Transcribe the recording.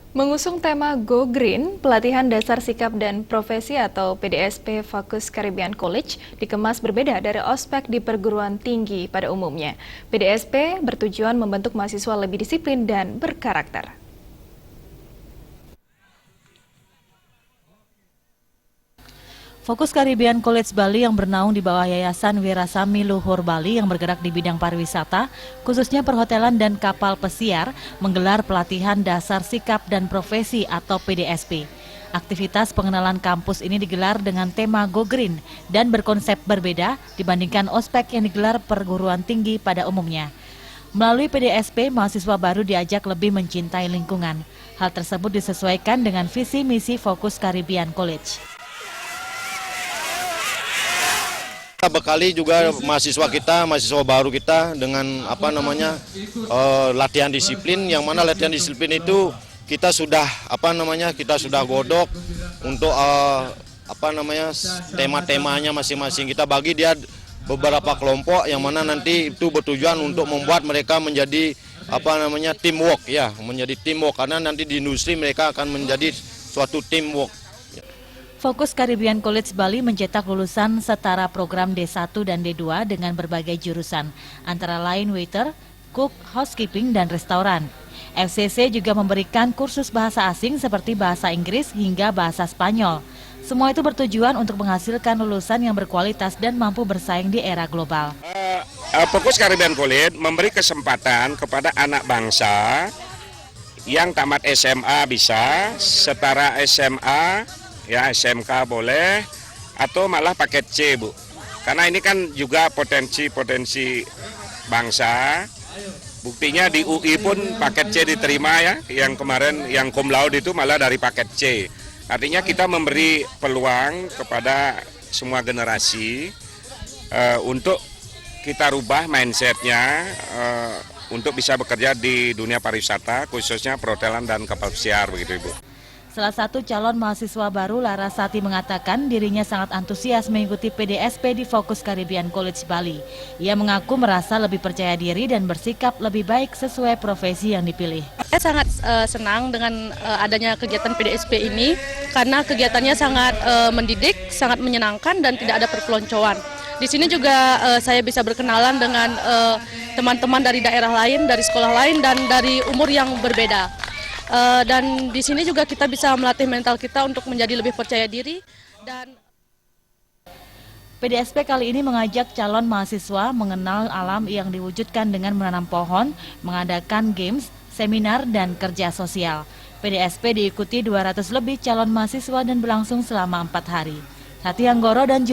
Mengusung tema Go Green, pelatihan dasar sikap dan profesi atau PDSP Fokus Caribbean College dikemas berbeda dari ospek di perguruan tinggi pada umumnya. PDSP bertujuan membentuk mahasiswa lebih disiplin dan berkarakter. Fokus Caribbean College Bali yang bernaung di bawah Yayasan Wirasami Luhur Bali yang bergerak di bidang pariwisata, khususnya perhotelan dan kapal pesiar, menggelar pelatihan dasar sikap dan profesi atau PDSP. Aktivitas pengenalan kampus ini digelar dengan tema Go Green dan berkonsep berbeda dibandingkan ospek yang digelar perguruan tinggi pada umumnya. Melalui PDSP, mahasiswa baru diajak lebih mencintai lingkungan. Hal tersebut disesuaikan dengan visi misi Fokus Caribbean College. Kita bekali juga mahasiswa baru kita dengan latihan disiplin, yang mana latihan disiplin itu kita sudah godok untuk tema-temanya masing-masing. Kita bagi dia beberapa kelompok yang mana nanti itu bertujuan untuk membuat mereka menjadi teamwork ya, menjadi teamwork, karena nanti di industri mereka akan menjadi suatu teamwork. Fokus Caribbean College Bali mencetak lulusan setara program D1 dan D2 dengan berbagai jurusan, antara lain waiter, cook, housekeeping, dan restoran. FCC juga memberikan kursus bahasa asing seperti bahasa Inggris hingga bahasa Spanyol. Semua itu bertujuan untuk menghasilkan lulusan yang berkualitas dan mampu bersaing di era global. Fokus Caribbean College memberi kesempatan kepada anak bangsa yang tamat SMA bisa, setara SMA, ya SMK boleh, atau malah paket C, Bu. Karena ini kan juga potensi bangsa. Buktinya di UI pun paket C diterima ya, yang kemarin yang cum laude itu malah dari paket C. Artinya kita memberi peluang kepada semua generasi untuk kita rubah mindsetnya untuk bisa bekerja di dunia pariwisata, khususnya perhotelan dan kapal pesiar, begitu Ibu. Salah satu calon mahasiswa baru, Larasati, mengatakan dirinya sangat antusias mengikuti PDSP di Fokus Caribbean College Bali. Ia mengaku merasa lebih percaya diri dan bersikap lebih baik sesuai profesi yang dipilih. Saya sangat senang dengan adanya kegiatan PDSP ini karena kegiatannya sangat mendidik, sangat menyenangkan dan tidak ada perpeloncoan. Di sini juga saya bisa berkenalan dengan teman-teman dari daerah lain, dari sekolah lain, dan dari umur yang berbeda. Dan di sini juga kita bisa melatih mental kita untuk menjadi lebih percaya diri. Dan PDSP kali ini mengajak calon mahasiswa mengenal alam yang diwujudkan dengan menanam pohon, mengadakan games, seminar, dan kerja sosial. PDSP diikuti 200 lebih calon mahasiswa dan berlangsung selama 4 hari. Sati Anggoro dan